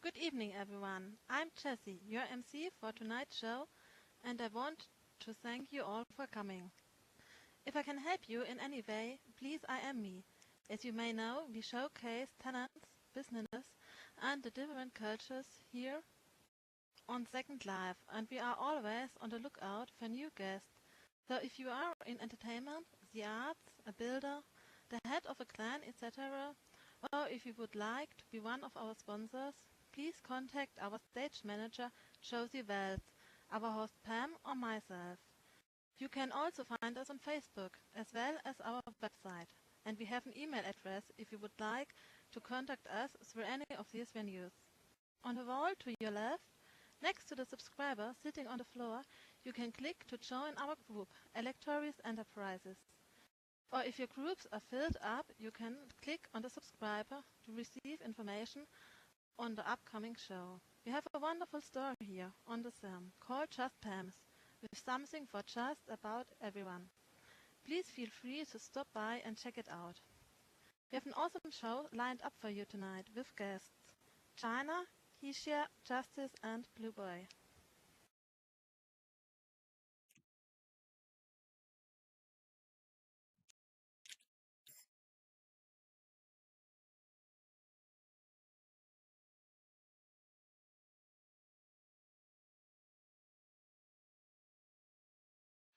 Good evening, everyone. I'm Jessie, your MC for tonight's show, and I want to thank you all for coming. If I can help you in any way, please I am me. As you may know, we showcase talents, businesses, and the different cultures here on Second Life, and we are always on the lookout for new guests. So if you are in entertainment, the arts, a builder, the head of a clan, etc., or if you would like to be one of our sponsors, please contact our stage manager, Josie Wells, our host Pam, or myself. You can also find us on Facebook, as well as our website. And we have an email address if you would like to contact us through any of these venues. On the wall to your left, next to the subscriber sitting on the floor, you can click to join our group, Electoris Enterprises. Or if your groups are filled up, you can click on the subscriber to receive information on the upcoming show. We have a wonderful store here on the Sim called Just Pam's, with something for just about everyone. Please feel free to stop by and check it out. We have an awesome show lined up for you tonight with guests China, KEYSHIA, Justice, and BLUEBOI.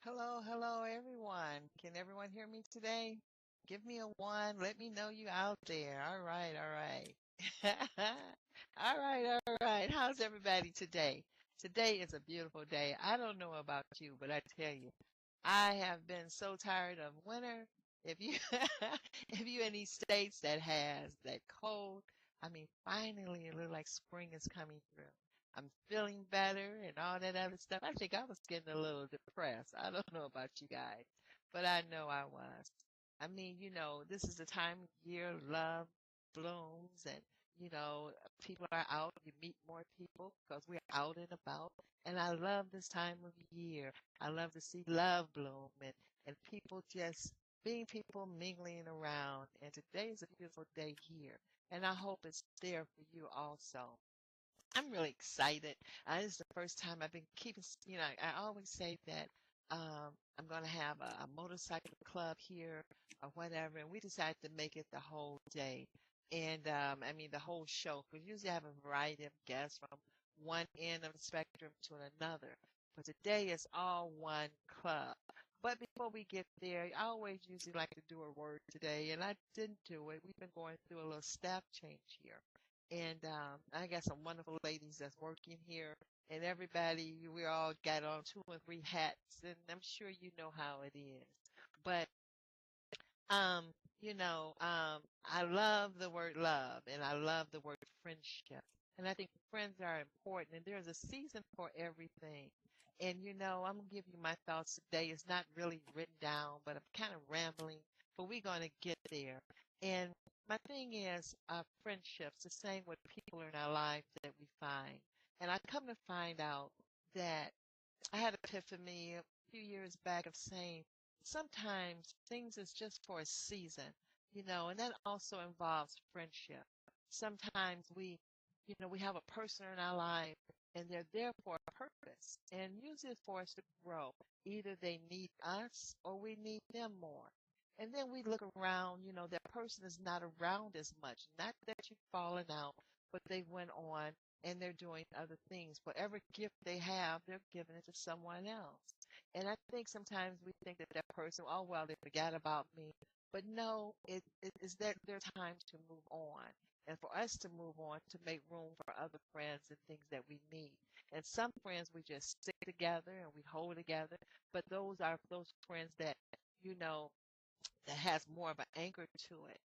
Hello, hello, everyone. Can everyone hear me today? Give me a one. Let me know you out there. All right, all right. All right, all right. How's everybody today? Today is a beautiful day. I don't know about you, but I tell you, I have been so tired of winter. If you if you in these states that has that cold, I mean, finally it looks like spring is coming through. I'm feeling better and all that other stuff. I think I was getting a little depressed. I don't know about you guys, but I know I was. I mean, this is the time of year love blooms and, people are out. You meet more people because we're out and about. And I love this time of year. I love to see love bloom and people just being people mingling around. And today is a beautiful day here. And I hope it's there for you also. I'm really excited. This is the first time I've been keeping, I always say that I'm going to have a motorcycle club here or whatever, and we decided to make it the whole day. And I mean, the whole show, because usually I have a variety of guests from one end of the spectrum to another. But today is all one club. But before we get there, I always usually like to do a word today, and I didn't do it. We've been going through a little staff change here. And I got some wonderful ladies that's working here. And everybody, we all got on two and three hats. And I'm sure you know how it is. But, um, I love the word love and I love the word friendship. And I think friends are important. And there's a season for everything. And, I'm going to give you my thoughts today. It's not really written down, but I'm kind of rambling. But we're going to get there. And my thing is friendships, the same with people in our lives that we find. And I come to find out that I had an epiphany a few years back of saying sometimes things is just for a season, and that also involves friendship. Sometimes we have a person in our life and they're there for a purpose and usually it's for us to grow. Either they need us or we need them more. And then we look around, that person is not around as much. Not that you've fallen out, but they went on and they're doing other things. Whatever gift they have, they're giving it to someone else. And I think sometimes we think that that person, oh, well, they forgot about me. But no, it is their time to move on. And for us to move on, to make room for other friends and things that we need. And some friends we just stick together and we hold together. But those are those friends that, you know, that has more of an anchor to it.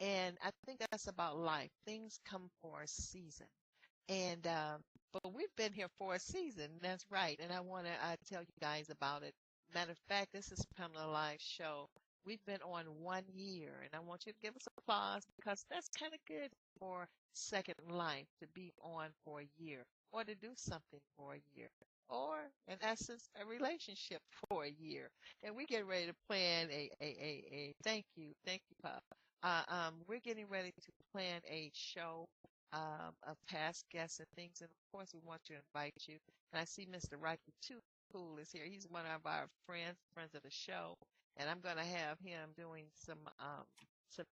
And I think that's about life. Things come for a season. And but we've been here for a season. That's right. And I want to tell you guys about it. Matter of fact, this is Pamela Live show. We've been on 1 year, and I want you to give us applause because that's kind of good for Second Life to be on for a year or to do something for a year or, in essence, a relationship for a year. And we get ready to plan a thank you, Pop. We're getting ready to plan a show of past guests and things. And of course, we want to invite you. And I see Mr. Rocky Too Cool is here. He's one of our friends of the show. And I'm going to have him doing some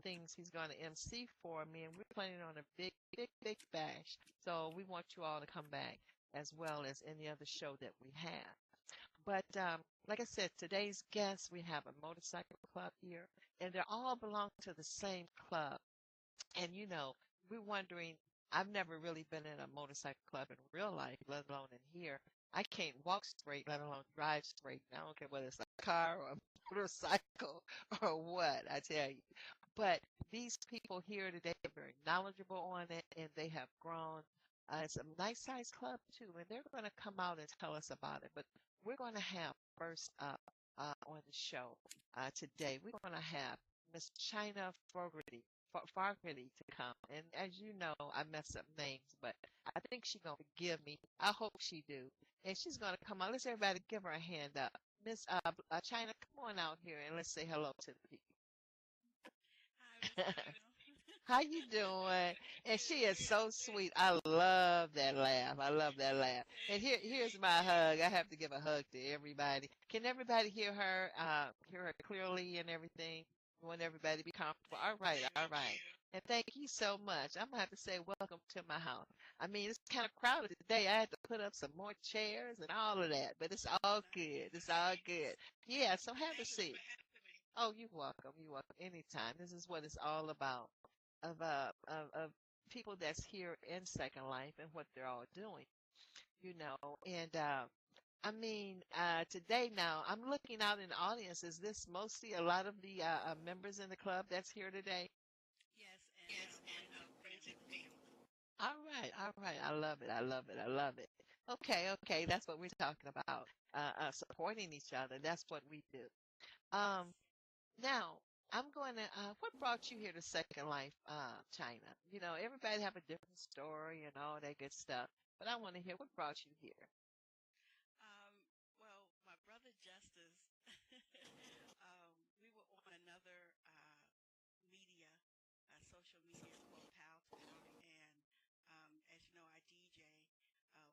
things he's going to MC for me. And we're planning on a big, big, big bash. So we want you all to come back as well as any other show that we have. But like I said, today's guests, we have a motorcycle club here, and they all belong to the same club. And we're wondering, I've never really been in a motorcycle club in real life, let alone in here. I can't walk straight, let alone drive straight. I don't care whether it's a car or a motorcycle or what, I tell you. But these people here today are very knowledgeable on it, and they have grown. It's a nice sized club too, and they're going to come out and tell us about it. But we're going to have first up on the show today, we're going to have Miss China Fogarty to come. And as you know, I mess up names, but I think she's going to forgive me. I hope she do. And she's going to come on. Let's everybody give her a hand up. Miss China, come on out here and let's say hello to the people. Hi, Miss Pamela. How you doing? And she is so sweet. I love that laugh. I love that laugh. And here's my hug. I have to give a hug to everybody. Can everybody hear her clearly and everything? We want everybody to be comfortable. All right, all right. And thank you so much. I'm gonna have to say welcome to my house. I mean, it's kind of crowded today. I had to put up some more chairs and all of that, but it's all good. It's all good. Yeah, so have a seat. Oh, you're welcome. You're welcome. Anytime. This is what it's all about of people that's here in Second Life and what they're all doing, And I mean, today now I'm looking out in the audience. Is this mostly a lot of the members in the club that's here today? Yes, and friends and family. All right, all right. I love it. I love it. I love it. Okay, okay. That's what we're talking about. Supporting each other. That's what we do. Um, Yes. Now, I'm going to, what brought you here to Second Life, China? Everybody have a different story and all that good stuff, but I want to hear what brought you here. Um, well, my brother Justice, we were on another media, social media called Powtown, and as you know, I DJ.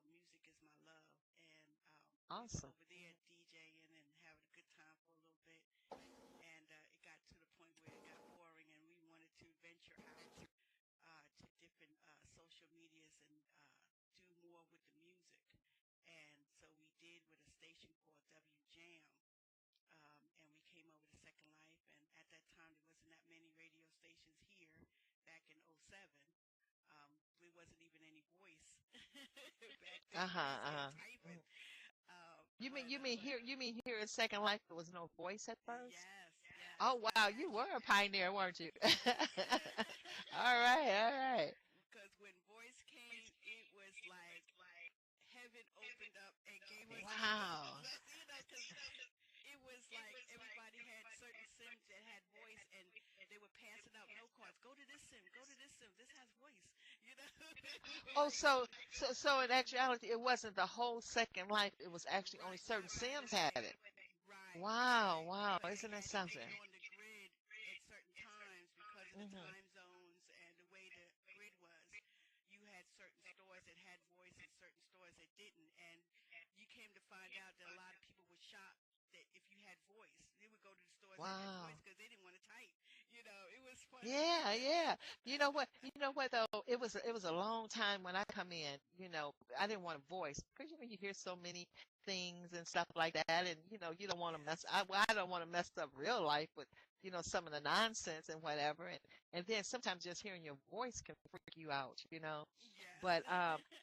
Music is my love, and we were Awesome. over there DJing and having a good time for a little bit. And it got to the point where it got boring, and we wanted to venture out to different social medias and do more with the music. And so we did with a station called W Jam, and we came over to Second Life. And at that time, there wasn't that many radio stations here back in '07. There wasn't even any voice back then. Uh-huh, You just had uh-huh. typing. You mean here in Second Life there was no voice at first? Yes, yes. Oh wow, you were a pioneer, weren't you? All right, all right. Because when voice came, it was like heaven opened up and gave us Wow. because it was like everybody had certain sims that had voice, and they were passing out note cards. Go to this sim. Go to this sim. This has voice. You know. Oh, so in actuality, it wasn't the whole Second Life. It was actually only Right, certain Sims had it. right, Wow, right. wow. But it Isn't that had to make something? it on the grid at certain times because of the Hmm. time zones and the way the grid was. You had certain stores that had voice and certain stores that didn't, and you came to find out that a lot of people would shop that if you had voice, they would go to the stores that had voice Wow. because they didn't want to type. It was funny. Yeah, yeah. You know what? You know what though? It was a long time when I come in. I didn't want a voice because you hear so many things and stuff like that, and you don't want to mess. I don't want to mess up real life with some of the nonsense and whatever, and then sometimes just hearing your voice can freak you out. Yes. But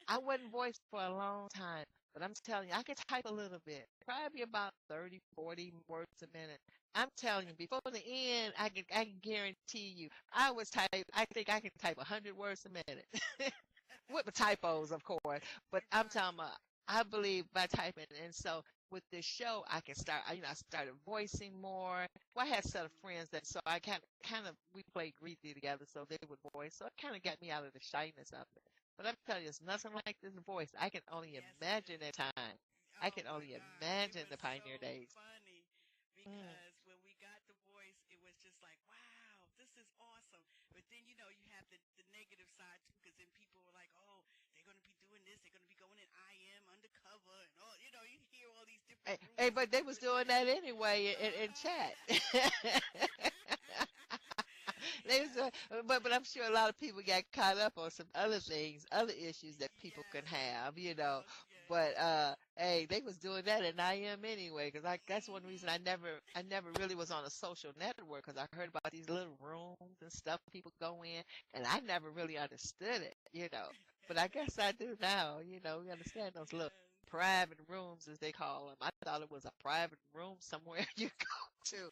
I wasn't voiced for a long time. But I'm telling you, I could type a little bit, probably about 30, 40 words a minute. I'm telling you, before the end, I can guarantee you, I think I can type 100 words a minute. With the typos, of course. But I'm Right. talking about, I believe by typing. And so with this show, I can start, I started voicing more. Well, I had a set of Mm, friends that, so I we played greasy together, so they would voice. So it kind of got me out of the shyness of it. But I'm telling you, it's nothing like this voice. I can only yes, it imagine is. that time. I Oh can my only God, it imagine was the pioneer so days. funny Mm. because when we got the voice, it was just like, wow, this is awesome. But then you have the negative side too, because then people lover, and all, you hear all these different Hey, rumors but that they people was are doing saying. that anyway in chat. Uh-huh. They was doing, Yes. but I'm sure a lot of people got caught up on some other things, other issues that people can Yes. have. Yes. But hey, they was doing that, and I am anyway, because that's one reason Mhm. I never really was on a social network, because I heard about these little rooms and stuff people go in, and I never really understood it. But I guess I do now. We understand those little Yes. private rooms, as they call them. I thought it was a private room somewhere you go to.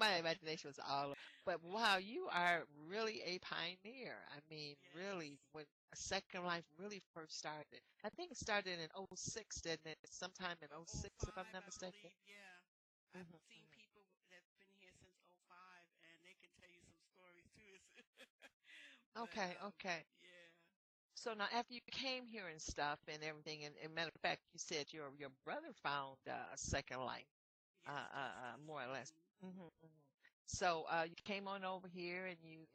My imagination was all. But wow, you are really a pioneer. I mean, Yes. really, when Second Life really first started. I think it started in '06, didn't it? Sometime in Oh, '06, if I'm 05, not I mistaken. believe. Yeah. I've Hmm. seen people that's been here since '05, and they can tell you some stories too. But Okay, okay. yeah. So now, after you came here and stuff and everything, and matter of fact, you said your brother found Second Life, Yes, justice. more or less. Mhm. So you came on over here, and you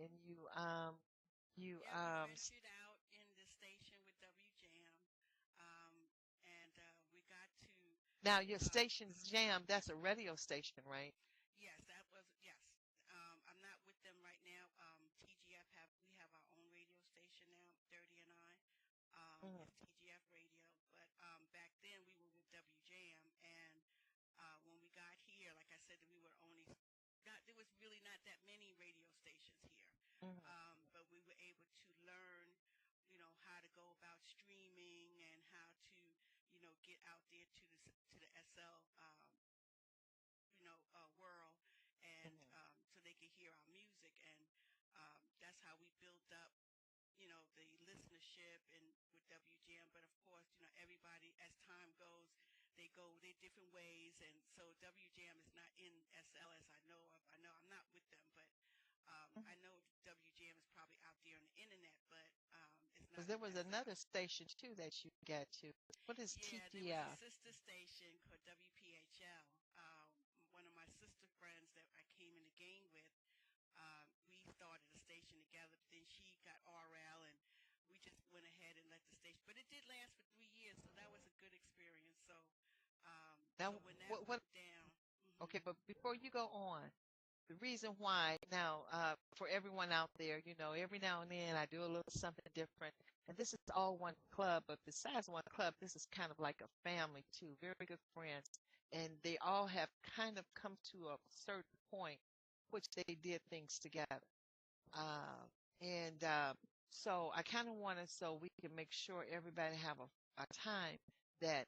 Yeah, we ventured out in the station with WJAM, and we got to. now your Uh, station's Jam. That's a radio station, right? yes, that was yes. I'm not with them right now. TGF we have our own radio station now. 30 and I. Mm-hmm. It's TGF Radio, but back then we were with WJAM, and when we got here, like I said, we were only not. There was really not that many radio stations here, Mm-hmm. but we were able to learn, how to go about streaming and how to, get out there to the SL, world, and so they could hear our music, and that's how we built up, the listenership and with WGM. But of course, everybody, as time goes, they go their different ways, and so WGM is not in SL as I know of. I know I'm not with them, but I know WGM is probably out there on the internet, but it's Because not there in was SL. another station too that you get to. What is Yeah, there was a TGF? sister station called WPHL. One of my sister friends that I came in the game with, we started a station together, but then she got RL, and we just went ahead and let the station. But it did last for 3 years, so that was a good experience. So, Now, when that what? went down, Okay, but before you go on, the reason why now, for everyone out there, every now and then I do a little something different, and this is all one club. But besides one club, this is kind of like a family too, very good friends, and they all have kind of come to a certain point which they did things together. Uh, and so I kind of wanted so we can make sure everybody have a time that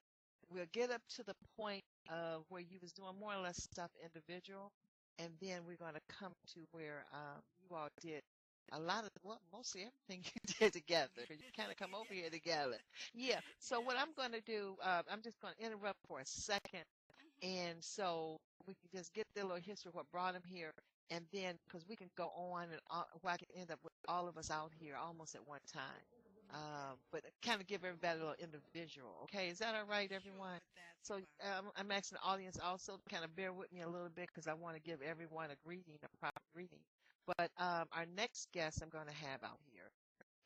we'll get up to the point of where you was doing more or less stuff individual, and then we're going to come to where you all did a lot of, well, mostly everything you did together, 'cause you kind of come over here together. Yeah. So what yes, I'm going to do, I'm just going to interrupt for a second, hmm and so we can just get the little history of what brought him here. And then, because we can go on and on, I can end up with all of us out here almost at one time. But kind of give everybody a little individual. Okay, is that all right, everyone? sure, that's So fine. I'm asking the audience also to kind of bear with me a little bit because I want to give everyone a greeting, a proper greeting. But our next guest I'm going to have out here,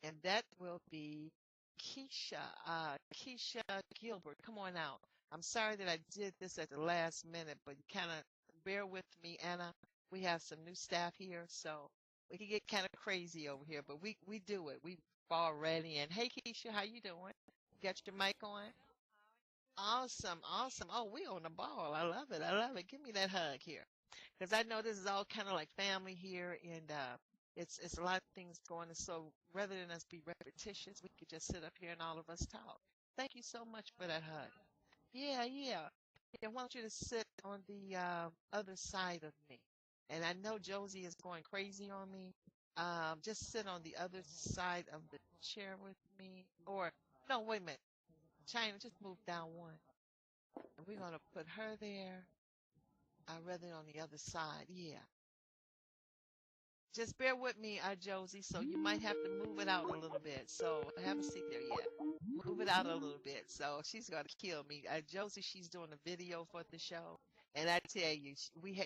and that will be Keysha Gilbert. Come on out. I'm sorry that I did this at the last minute, but kind of bear with me, Anna. We have some new staff here, so we can get kind of crazy over here, but we do it. We fall ready in. Hey, Keisha, how you doing? Got your mic on? Awesome, awesome. Oh, we on the ball. I love it. I love it. Give me that hug here, because I know this is all kind of like family here, and it's a lot of things going on. So rather than us be repetitious, we could just sit up here and all of us talk. Thank you so much for that hug. Yeah, yeah. I want you to sit on the other side of me. And I know Josie is going crazy on me. Just sit on the other side of the chair with me. Or, no, wait a minute. China, just move down one. And we're going to put her there. Rather on the other side. Yeah. Just bear with me, Josie. So you might have to move it out a little bit. So have a seat there. Yeah. Move it out a little bit. So she's gonna kill me. Josie, she's doing a video for the show, and I tell you,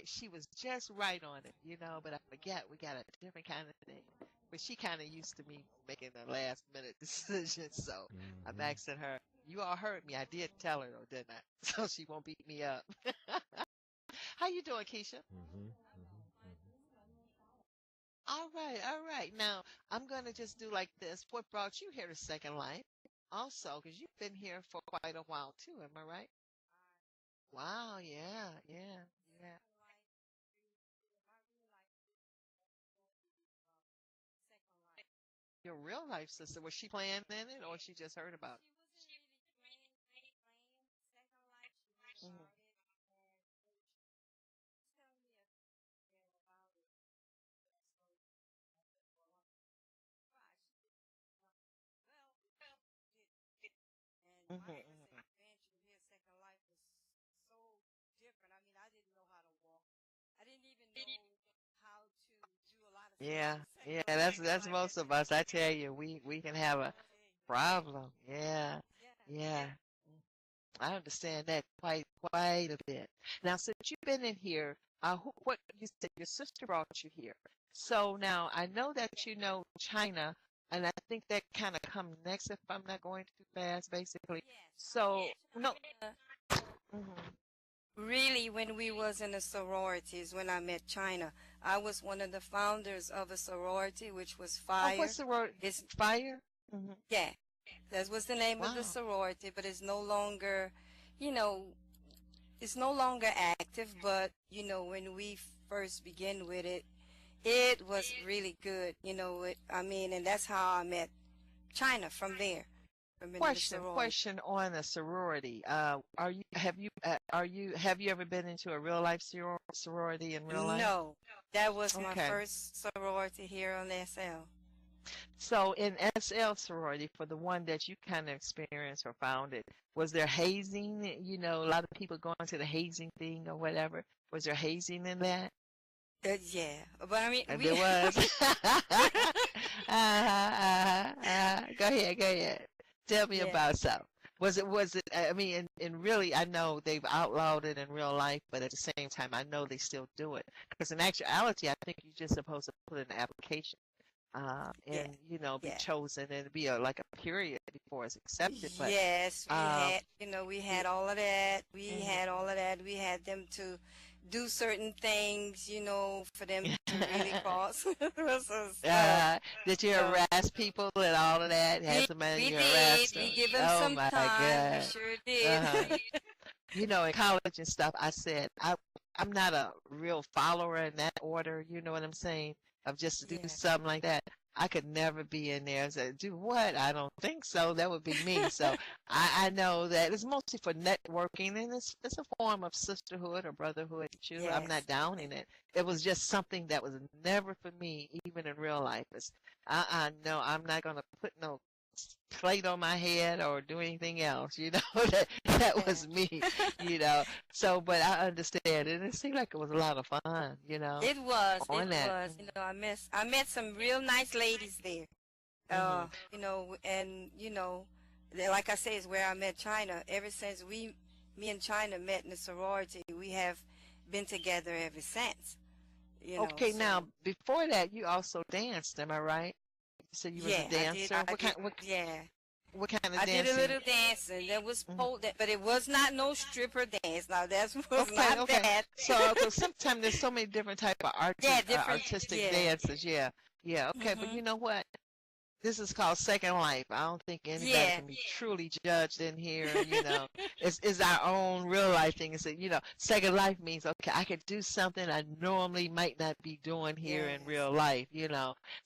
she was just right on it, But I forget we got a different kind of thing. But she kind of used to me making the last minute decision. So I'm Hmm. asking her. You all heard me. I did tell her though, didn't I? So she won't beat me up. How you doing, Keisha? All right, all right. Now I'm gonna just do like this. What brought you here to Second Life? Also, because you've been here for quite a while too, am I right? Wow, yeah, yeah, yeah. Your real life sister, was she playing in it or she just heard about it? Mhm. Mhm, mhm. Yeah, yeah, that's most of us. I tell you, we can have a problem. Yeah, yeah. I understand that quite a bit. Now, since you've been in here, what you said your sister brought you here. So now I know that you know China, and I think that kind of comes next if I'm not going too fast, basically. So no. Mhm. Really, when we was in the sororities, when I met China, I was one of the founders of a sorority, which was Oh, Fire. what's the word? It's, Fire? Hmm. yeah, that was the name of the Wow. sorority, but it's no longer, you know, it's no longer active, but, when we first began with it, it was really good, I mean, and that's how I met China from there, from in the sorority. Question on a sorority. Have you ever been into a real life sorority in real life? No, that was my Okay. first sorority here on SL. So in SL sorority, for the one that you kind of experienced or founded, was there hazing? You know, a lot of people going to the hazing thing or whatever. Was there hazing in that? Yeah, but I mean, There was. Go ahead, go ahead. Tell me yeah, about some. Was it, I mean, and really, I know they've outlawed it in real life, but at the same time, I know they still do it. Because in actuality, I think you're just supposed to put in an application, yeah, and, be yeah. chosen and be like a period before it's accepted. But, Yes, um, we yeah, had all of that. We had mhm. all of that. We had them to do certain things, for them to really cause some stuff. Uh, did you So harass people and all of that? Had we somebody we you did. harassed We them? give them Oh some my time. We God. sure did. Uh-huh. In college and stuff, I said I'm not a real follower in that order. You know what I'm saying? Of just to do Yeah. something like that. I could never be in there and say, do what? I don't think so. That would be me. So I know that it's mostly for networking and it's a form of sisterhood or brotherhood too. I'm Yes. not downing it. It was just something that was never for me, even in real life. No, I'm not gonna put no plate on my head or do anything else. That Yeah. was me. You know. So, but I understand, and it seemed like it was a lot of fun. It was. It On that. was. I met some real nice ladies there. Mhm. And like I say, is where I met China. Ever since me and China met in the sorority, we have been together ever since. Okay, now So before that, you also danced. Am I right? You said you was a yeah, I did. dancer. I did. Yeah, What kind of I did a dancing? little dancing. That was Mhm. pole dance, but it was not no stripper dance. Now that was Okay, not okay. that. So sometimes there's so many different type of Yeah, different. artistic Yeah. dances. Yeah, yeah. Okay, but Mhm. you know what? This is called Second Life. I don't think anybody Yeah. can be truly judged in here. It's our own real life thing. Second Life means okay, I could do something I normally might not be doing here in Yes. real life.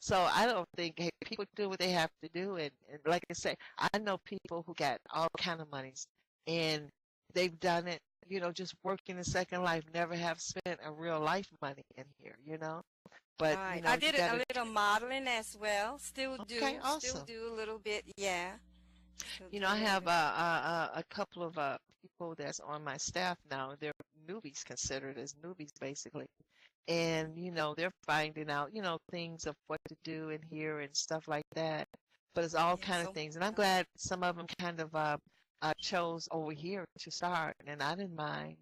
So I don't think hey, people do what they have to do, and like I say, I know people who got all kind of monies, and they've done it. Just working in Second Life, never have spent a real life money in here. But Right. I you did a got to. little modeling as well. Okay, Still awesome. do a little bit. Yeah. Still do a I little have bit. a couple of people that's on my staff now. They're newbies, considered as newbies, basically. And, they're finding out, things of what to do in here and stuff like that. But it's all Yeah. kind of So things. And I'm glad some of them kind of chose over here to start. And I didn't mind,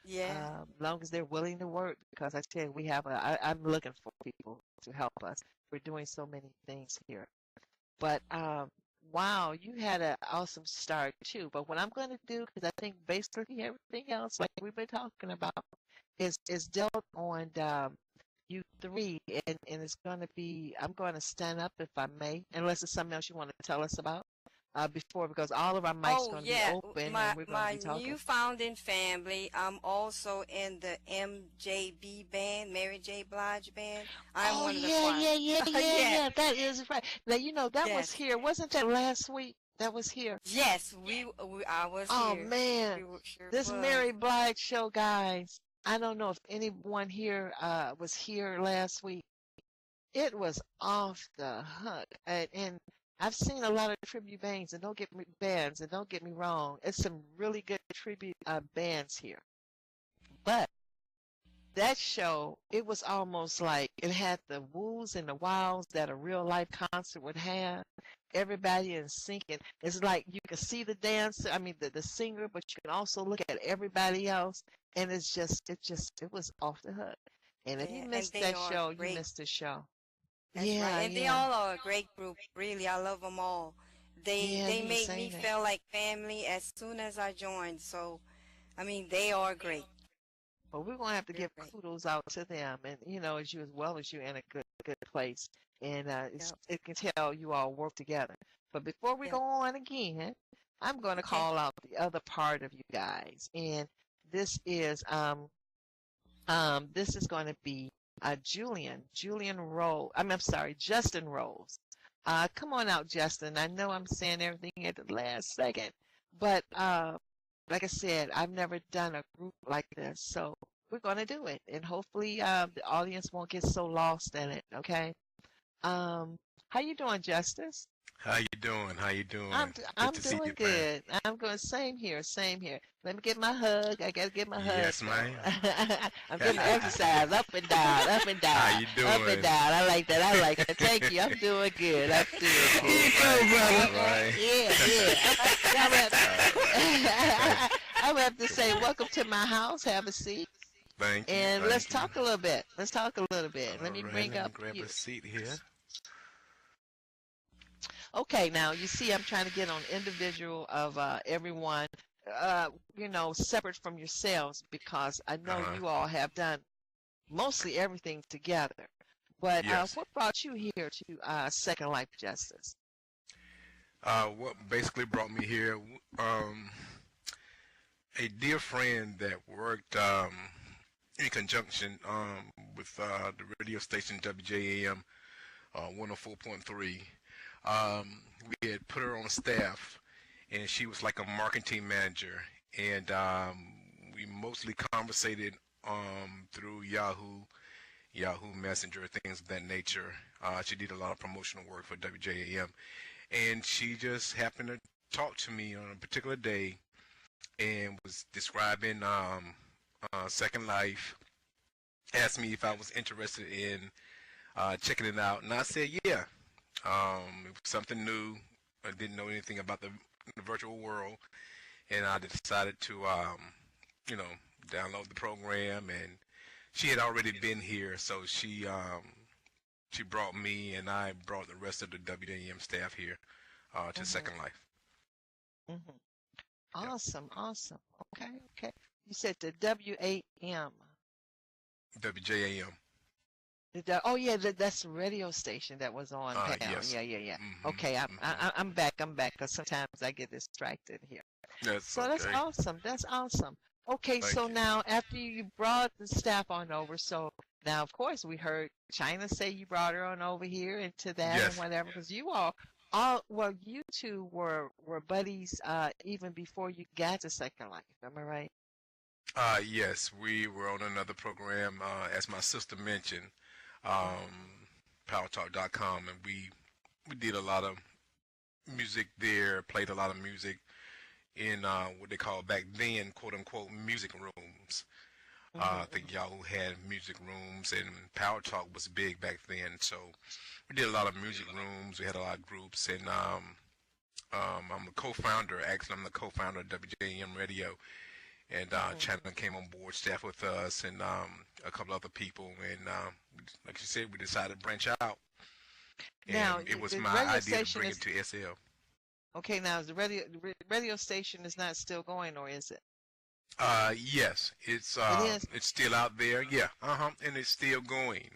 yeah. as long as they're willing to work. Because I tell you, I'm looking for people to help us. We're doing so many things here. But Wow, you had an awesome start too. But what I'm going to do, because I think basically everything else, like we've been talking about, is dealt on you three, and it's going to be. I'm going to stand up if I may, unless there's something else you want to tell us about before, because all of our mics Oh going to be yeah, open my and we're going to my be talking. new founding family. I'm also in the MJB band, Mary J. Blige band. I'm Oh one of the yeah, choir. yeah, yeah, yeah, Yeah, yeah. That is right. Now that was yes, here. Wasn't that last week? That was here. yes. I was Oh here. man, Sure this was. Mary Blige show, guys. I don't know if anyone here was here last week. It was off the hook, and I've seen a lot of tribute bands, and don't get me wrong, it's some really good tribute bands here. But that show, it was almost like it had the woos and the wows that a real life concert would have. Everybody in sync, and it's like you can see the dancer, I mean the singer, but you can also look at everybody else, and it was off the hook. And if you Yeah, and missed they that are show, you great. missed the show. That's right. Yeah, And they yeah, all are a great group. Really, I love them all. yeah. They He was made me saying that. feel like family as soon as I joined. So, I mean, they are great. But we're gonna have to They're give great. kudos out to them, and as you as well as you're in a good place, and Yep. it can tell you all work together. But before we Yep. go on again, I'm gonna Okay. call out the other part of you guys, and this is this is going to be Julian Rose. I'm sorry, Justin Rose. Come on out, Justin. I know I'm saying everything at the last second, but like I said, I've never done a group like this, so we're going to do it, and hopefully the audience won't get so lost in it. Okay. Um, how you doing, Justice? How you doing? How you doing? I'm Good I'm to see doing you, man. good. I'm going same here, same here. Let me get my hug. I gotta get my hug Yes, though. man. I'm getting the exercise up and down, up and How down, you up and doing? down. I like that. I like that. Thank you. I'm doing good. I'm doing All good. right, all Okay. right. Yeah, yeah. I'm gonna Thank, I'm gonna have to say welcome to my house. Have a seat, thank you, and let's thank you. talk a little bit. Let's talk a little bit. Let All me right, bring let me up grab you. a seat here. Okay, now you see I'm trying to get on individual of everyone, separate from yourselves because I know Uh-huh. you all have done mostly everything together. But Yes. what brought you here to Second Life Justice? What basically brought me here, a dear friend that worked in conjunction with the radio station WJAM 104.3. We had put her on staff, and she was like a marketing manager, and we mostly conversated through Yahoo Messenger, things of that nature. She did a lot of promotional work for WJAM, and she just happened to talk to me on a particular day and was describing Second Life, asked me if I was interested in checking it out, and I said, yeah. It was something new. I didn't know anything about the virtual world, and I decided to, you know, download the program. And she had already been here, so she brought me, and I brought the rest of the WDM staff here to Hmm. Second Life. Hmm. Yep. Awesome, awesome. Okay, okay. You said the WAM. WJAM. Oh yeah, that's the radio station that was on Pound. Yes. Yeah, yeah, yeah. Mhm. Okay, Mhm. I'm back. I'm back because sometimes I get distracted here. That's So that's okay. awesome. That's awesome. Okay, so Thank you. now after you brought the staff on over, so now of course we heard China say you brought her on over here into that and Yes. whatever, because well, you two were buddies even before you got to Second Life. Am I right? Yes, we were on another program, as my sister mentioned, PowerTalk.com, and we did a lot of music there, played a lot of music in what they call back then, quote unquote, music rooms. I Mm-hmm, think Yahoo had music rooms, and Power Talk was big back then. So we did a lot of music rooms. We had a lot of groups, and I'm a co-founder. Actually, I'm the co-founder of WJM Radio, and mm-hmm, China came on board, staff with us, and a couple other people. And like you said, we decided to branch out, and now, it was the my radio idea to station bring is it to SL. Okay, now is the radio station is not still going, or is it? Yes, It is. it's still out there. Yeah, and it's still going.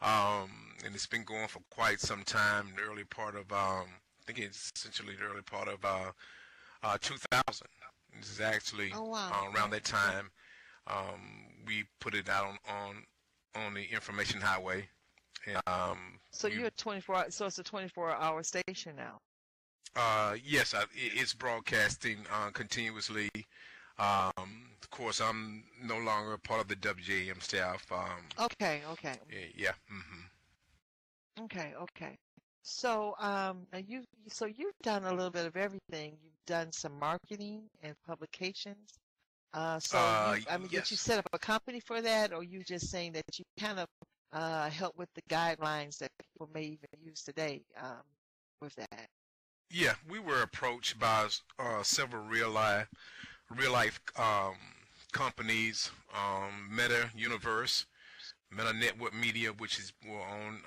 Um, and it's been going for quite some time. The early part of I think it's essentially the early part of 2000. This is actually Oh wow. around that time. We put it out on the information highway. And, So we you're 24. So it's a 24-hour station now. yes, it's broadcasting continuously. Of course, I'm no longer part of the WJM staff. Okay. Okay. Yeah. Okay. Okay. So now you've done a little bit of everything. You've done some marketing and publications. I mean, did you Yes. set up a company for that, or you just saying that you kind of help with the guidelines that people may even use today with that? Yeah, we were approached by several real life companies, Meta Universe, Meta Network Media, which were on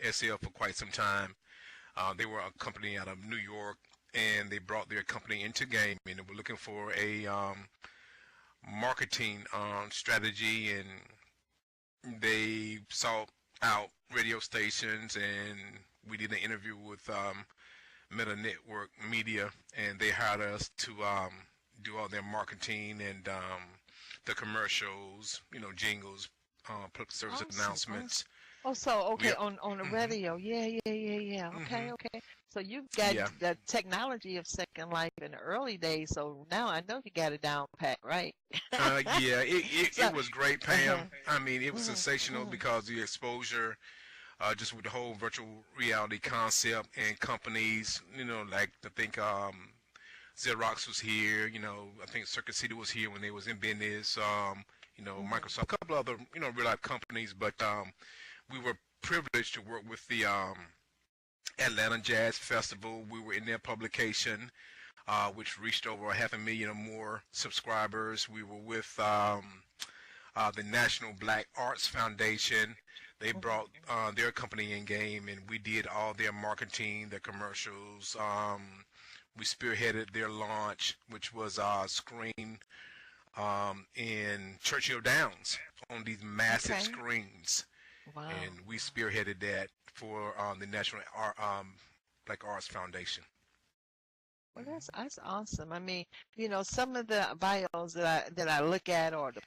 SL for quite some time. They were a company out of New York, and they brought their company into game, and they were looking for a marketing strategy, and they sought out radio stations, and we did an interview with Meta Network Media, and they hired us to do all their marketing and the commercials, jingles, public service Awesome. announcements. Oh, so We, okay, on the radio. Yeah. hmm Okay. So you've got yeah, the technology of Second Life in the early days. So now I know you got it down pat, right? yeah. So, It was great, uh-huh. Pam. I mean, it was Mhm. sensational Mhm. because the exposure, just with the whole virtual reality concept and companies, like I think Xerox was here. I think Circuit City was here when they was in business. Mhm. Microsoft, a couple other, real life companies, but we were privileged to work with the Atlanta Jazz Festival. We were in their publication, which reached over 500,000 or more subscribers. We were with the National Black Arts Foundation. They Mhm. brought their company in game, and we did all their marketing, their commercials. We spearheaded their launch, which was screened in Churchill Downs on these massive Okay. screens, Wow. and we spearheaded that for the National Black Arts Foundation. Well, that's awesome. I mean, some of the bios that I look at or the